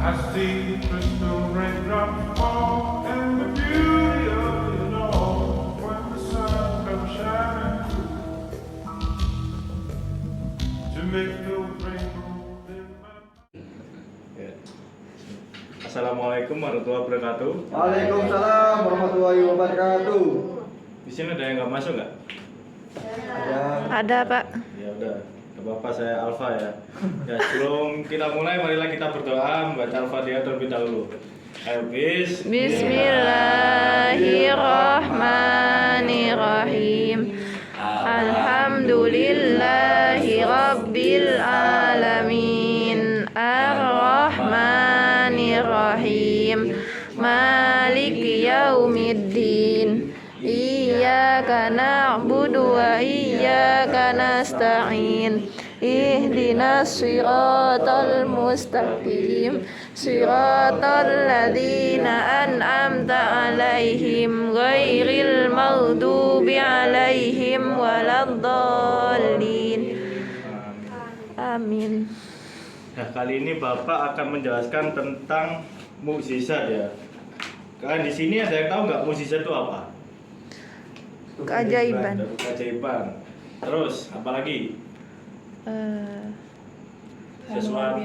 I see crystal raindrops fall and the beauty of it all when the sun comes shining to make those rainbows in my. Ya. Assalamualaikum warahmatullahi wabarakatuh. Waalaikumsalam warahmatullahi wabarakatuh. Di sini ada yang nggak masuk nggak? Ada, Pak. Ya udah, nggak apa-apa, saya Alfa ya. Ya sebelum kita mulai, marilah kita berdoa membaca Al-Fatihah terlebih dahulu. Ayo, Bismillahirrahmanirrahim. Alhamdulillahi Rabbil Alamin. Ar-Rahmanirrahim. Maliki Yaumiddin. Iyyaka na'budu wa iyyaka nasta'in. Ihdinas siratal mustaqim. Siratal ladzina an'amta 'alaihim ghairil maghdubi 'alaihim waladdallin. Amin. Nah, kali ini Bapak akan menjelaskan tentang mukjizat ya. Kalian di sini ada yang tahu nggak mukjizat itu apa? Keajaiban. Keajaiban. Terus apa lagi? Sesuatu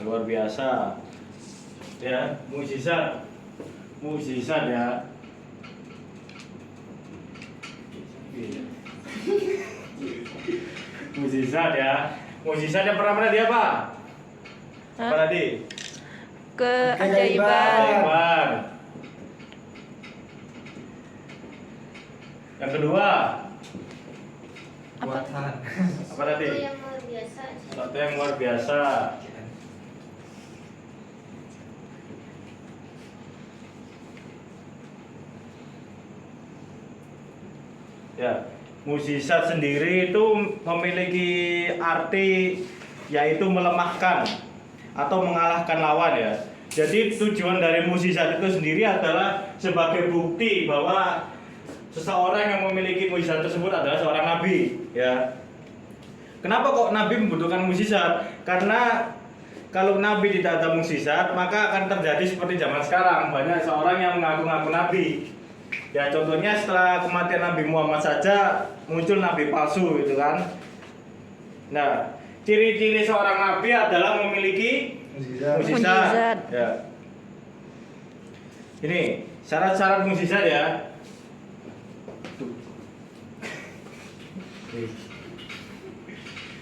luar biasa. Ya, mukjizat. Mukjizat ya. Mukjizat ya. Mukjizat yang pertama tadi apa? Apa tadi? Keajaiban. Keajaiban. Yang kedua, Apa? apa tadi? yang luar biasa. Sesuatu yang luar biasa. Ya, mukjizat sendiri itu memiliki arti yaitu melemahkan atau mengalahkan lawan ya. Jadi tujuan dari mukjizat itu sendiri adalah sebagai bukti bahwa seseorang yang memiliki mukjizat tersebut adalah seorang nabi ya. Kenapa kok nabi membutuhkan mukjizat? Karena kalau nabi tidak ada mukjizat, maka akan terjadi seperti zaman sekarang, banyak seorang yang mengaku-ngaku nabi. Ya contohnya setelah kematian Nabi Muhammad saja muncul nabi palsu gitu kan. Nah, ciri-ciri seorang nabi adalah memiliki mukjizat. Ya. Ini syarat-syarat mukjizat ya.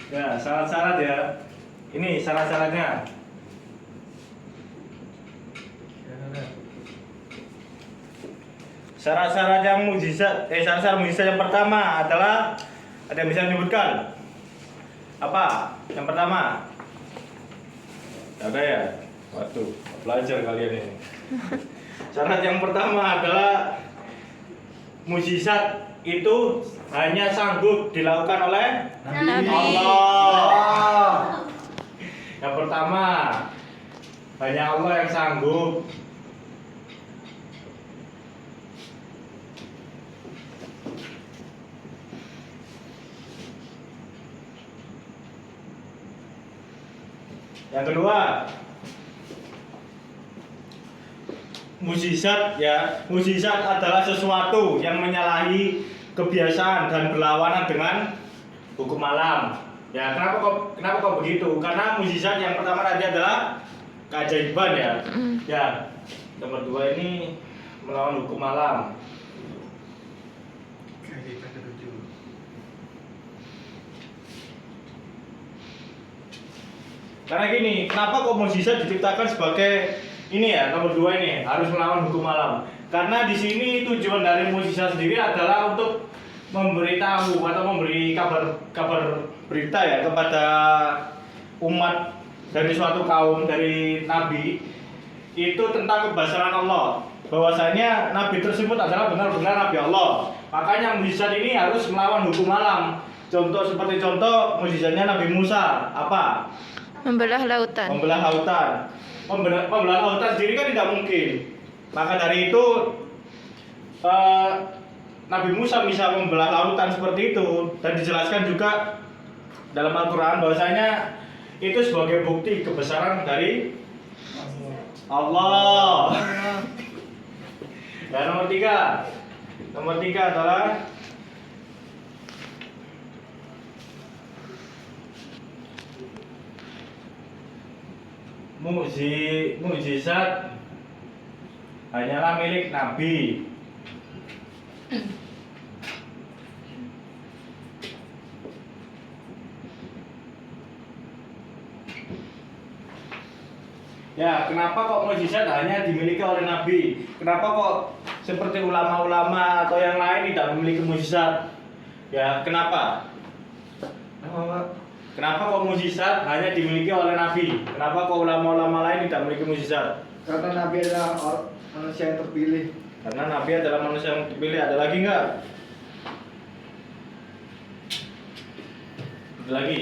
Ya, syarat-syarat ya. Ini syarat-syaratnya. Syarat-syarat yang mukjizat, syarat-syarat mukjizat yang pertama adalah, ada yang bisa menyebutkan? Apa? Yang pertama? Ada ya? Waduh, belajar kalian ini. Syarat yang pertama adalah mukjizat itu hanya sanggup dilakukan oleh Nabi. Allah. Yang pertama, hanya Allah yang sanggup. Yang kedua, mukjizat ya. Mukjizat adalah sesuatu yang menyalahi kebiasaan dan berlawanan dengan hukum alam. Ya, kenapa kok begitu? Karena mukjizat yang pertama tadi adalah keajaiban ya. Ya, nomor dua ini melawan hukum alam. Karena gini, kenapa kok mukjizat diciptakan sebagai ini ya, nomor dua ini harus melawan hukum alam. Karena di sini tujuan dari mukjizat sendiri adalah untuk memberitahu atau memberi kabar berita ya kepada umat dari suatu kaum, dari nabi itu tentang kebesaran Allah, bahwasanya nabi tersebut adalah benar-benar nabi Allah. Makanya mukjizat ini harus melawan hukum alam. Seperti contoh mukjizatnya Nabi Musa apa? Membelah lautan. Membelah lautan. Membelah lautan sendiri kan tidak mungkin. Maka dari itu Nabi Musa bisa membelah lautan seperti itu, dan dijelaskan juga dalam Al-Quran bahwasanya itu sebagai bukti kebesaran dari Allah. Dan nomor 3. Nomor 3 adalah mukjizat hanyalah milik Nabi. Ya, kenapa kok mukjizat hanya dimiliki oleh Nabi? Kenapa kok seperti ulama-ulama atau yang lain tidak memiliki mukjizat? Ya, kenapa? Kenapa kok mukjizat hanya dimiliki oleh Nabi? Kenapa kok ulama-ulama lain tidak memiliki mukjizat? Karena Nabi adalah manusia yang terpilih. Karena Nabi adalah manusia yang terpilih. Ada lagi nggak? Ada lagi?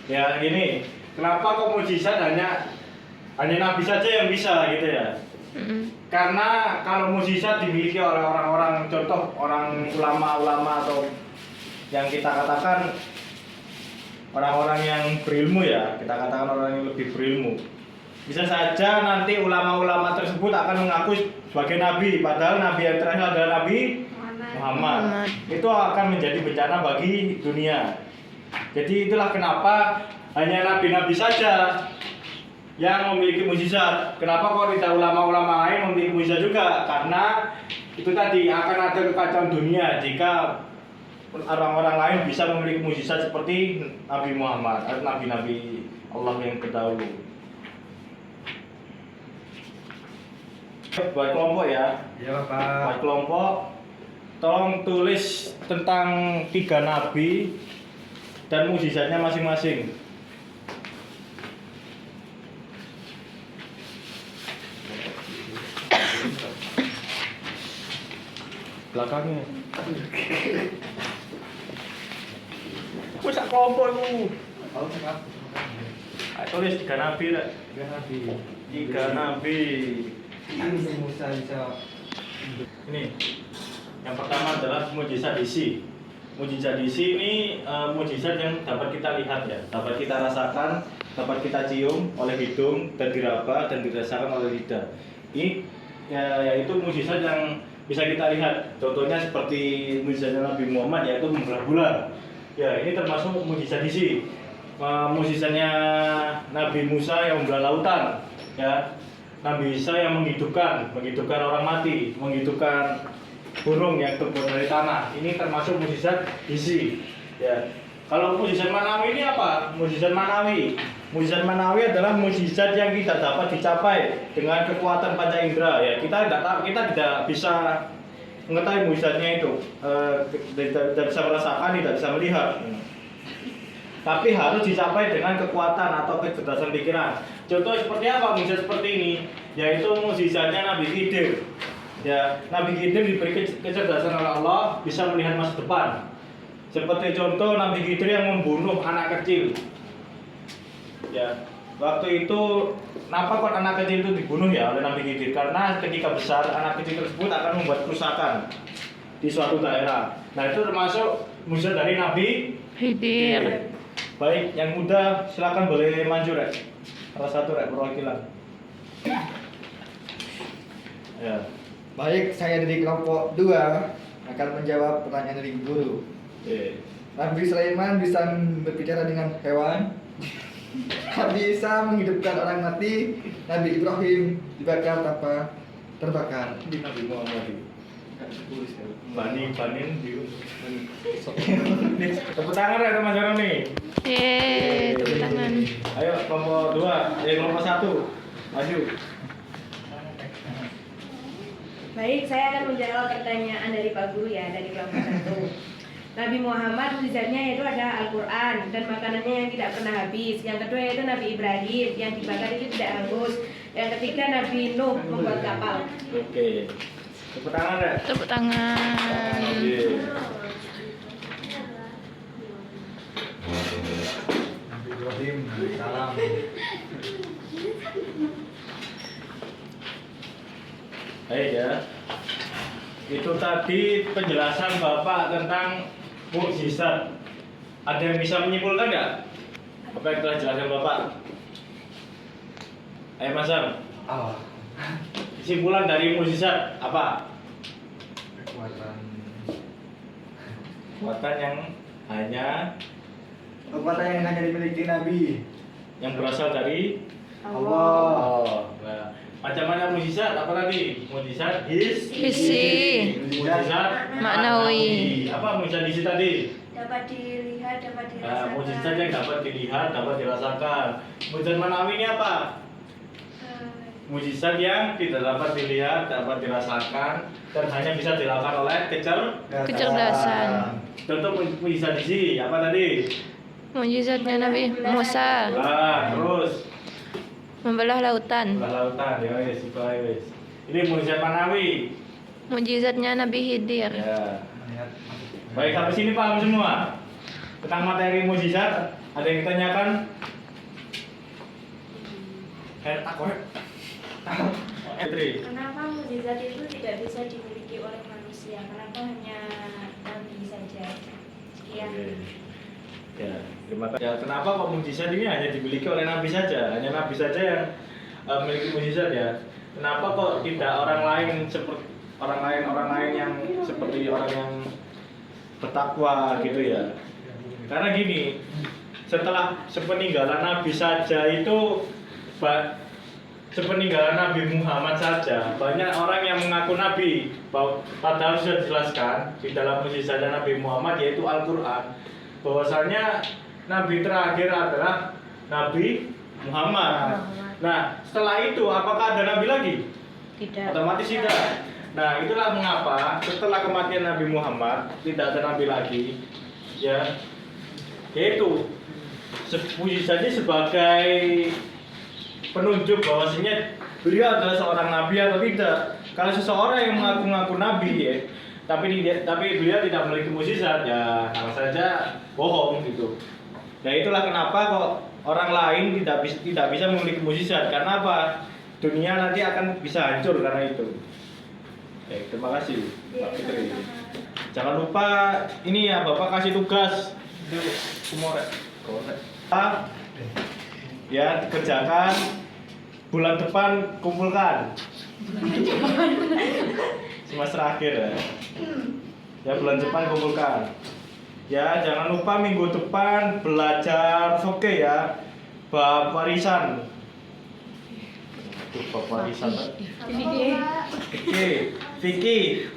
Ya, ini. Kenapa kok mukjizat hanya Nabi saja yang bisa gitu ya? Karena kalau mukjizat dimiliki oleh orang-orang, contoh orang ulama-ulama atau yang kita katakan orang-orang yang berilmu ya, kita katakan orang yang lebih berilmu. Bisa saja nanti ulama-ulama tersebut akan mengaku sebagai nabi, padahal nabi yang terakhir adalah Nabi Muhammad. Itu akan menjadi bencana bagi dunia. Jadi itulah kenapa hanya nabi-nabi saja yang memiliki mukjizat. Kenapa kok tidak ulama-ulama lain memiliki mukjizat juga? Karena itu tadi akan ada kekacauan dunia jika orang-orang lain bisa memiliki mukjizat seperti Nabi Muhammad atau nabi-nabi Allah yang terdahulu. Buat kelompok ya. Iya, Pak. Buat kelompok, tolong tulis tentang 3 nabi dan mukjizatnya masing-masing. Belakangnya. Wes sak kelompok iku. Oh, Pak. Ayo tulis 3 nabi lah. 3 Nabi. 3 nabi. Ini Musa Isa. Ini. Yang pertama adalah mukjizat isi. Mukjizat isi ini mukjizat yang dapat kita lihat ya, dapat kita rasakan, dapat kita cium oleh hidung dan diraba dan dirasakan oleh lidah. Ini yaitu mukjizat yang bisa kita lihat. Contohnya seperti mukjizatnya Nabi Muhammad yaitu membelah bulan. Ya, ini termasuk mukjizat isi. Mukjizatnya Nabi Musa yang membelah lautan, ya. Nabi Isa yang menghidupkan orang mati, menghidupkan burung yang terbuat dari tanah. Ini termasuk mukjizat isi. Ya. Kalau mukjizat manawi ini apa? Mukjizat manawi. Mukjizat manawi adalah mukjizat yang tidak dapat dicapai dengan kekuatan panca indera. Ya, kita tidak bisa mengetahui mukjizatnya itu. Tidak bisa merasakan, tidak bisa melihat. Tapi harus dicapai dengan kekuatan atau kecerdasan pikiran. Contoh seperti apa mukjizat seperti ini? Yaitu mukjizatnya Nabi Khidir. Ya, Nabi Khidir diberi kecerdasan oleh Allah, bisa melihat masa depan. Seperti contoh Nabi Khidir yang membunuh anak kecil. Ya, waktu itu kenapa kok anak kecil itu dibunuh ya oleh Nabi Khidir? Karena ketika besar anak kecil tersebut akan membuat kerusakan di suatu daerah. Nah, itu termasuk mukjizat dari Nabi Khidir. Baik, yang muda silakan boleh maju Rek. Salah satu Rek perwakilan. Ya. Baik, saya dari kelompok 2 akan menjawab pertanyaan dari guru. Nabi Sulaiman bisa berbicara dengan hewan. Nabi Isa menghidupkan orang mati. Nabi Ibrahim dibakar tanpa terbakar. Di Nabi Muhammad. Banin tepuk tangan ya Mas Jono nih. Tepuk tangan. Ayo kelompok 2, kelompok 1 maju. Baik, saya akan menjawab pertanyaan dari Pak Guru ya, dari kelompok 1. Nabi Muhammad mukjizatnya yaitu ada Al-Quran dan makanannya yang tidak pernah habis. Yang kedua yaitu Nabi Ibrahim yang dibakar itu tidak hangus. Yang ketiga Nabi Nuh membuat kapal. Oke. Tepuk tangan ya. Tepuk tangan. Nabi Ibrahim, salam. Baik ya. Itu tadi penjelasan Bapak tentang mukjizat. Ada yang bisa menyimpulkan nggak? Apa yang telah dijelaskan Bapak? Ayo Mas Sam, Oh, kesimpulan dari mukjizat apa? kekuatan. Kekuatan yang hanya Kekuatan yang hanya dimiliki Nabi. yang berasal dari Allah. Oh, nah, macam-macam mukjizat apa tadi? Mukjizat Isi. mukjizat Maknawi. Apa mukjizat isi tadi? Dapat dilihat, dapat Nah, mukjizat yang dapat dilihat, dapat dirasakan. Mukjizat manawi ini apa? Mukjizat yang tidak dapat dilihat, dapat dirasakan, dan hanya bisa dilakukan oleh Kecerdasan. Contoh mukjizat isi apa tadi? Mujizatnya Nabi Musa Nah, terus membelah lautan. lautan ya wes, itu aja, wes. Ini mukjizat manawi. Mujizatnya Nabi Khidir. Ya. Baik, sampai sini paham semua tentang materi mukjizat. Ada yang ditanyakan? Tak korek. Etri. Kenapa mukjizat itu tidak bisa dimiliki oleh manusia? Kenapa hanya Nabi saja? Sekian. Ya, terima kasih. Ya, kenapa kok mukjizat ini hanya dimiliki oleh Nabi saja? Hanya Nabi saja yang memiliki mukjizat ya. Kenapa kok tidak orang lain seperti orang lain yang seperti orang yang bertakwa gitu ya? Karena gini, setelah sepeninggalan Nabi saja itu sepeninggalan Nabi Muhammad saja banyak orang yang mengaku Nabi, padahal sudah dijelaskan di dalam mukjizat Nabi Muhammad yaitu Al-Quran bahwasanya Nabi terakhir adalah Nabi Muhammad. Nah, setelah itu apakah ada Nabi lagi? Tidak. Otomatis tidak. Nah, itulah mengapa setelah kematian Nabi Muhammad tidak ada Nabi lagi, ya, yaitu mukjizatnya sebagai penunjuk bahwasanya beliau adalah seorang Nabi atau tidak. Kalau seseorang yang mengaku-ngaku Nabi, ya, tapi beliau tidak memiliki mukjizat, ya sama saja bohong gitu. Nah, itulah kenapa kok orang lain tidak bisa memiliki mukjizat. Karena apa? Dunia nanti akan bisa hancur karena itu. Oke, terima kasih Pak Fitri. Jangan lupa ini ya, Bapak kasih tugas untuk semua ya, kerjakan bulan depan, kumpulkan semester akhir ya. Ya, bulan depan kumpulkan. Ya, jangan lupa minggu depan belajar oke ya, bab warisan. Bab warisan. Fikih.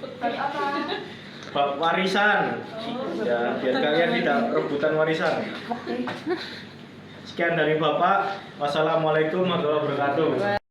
Bab warisan. Ya, biar kalian tidak rebutan warisan. Sekian dari Bapak. Wassalamualaikum warahmatullahi wabarakatuh.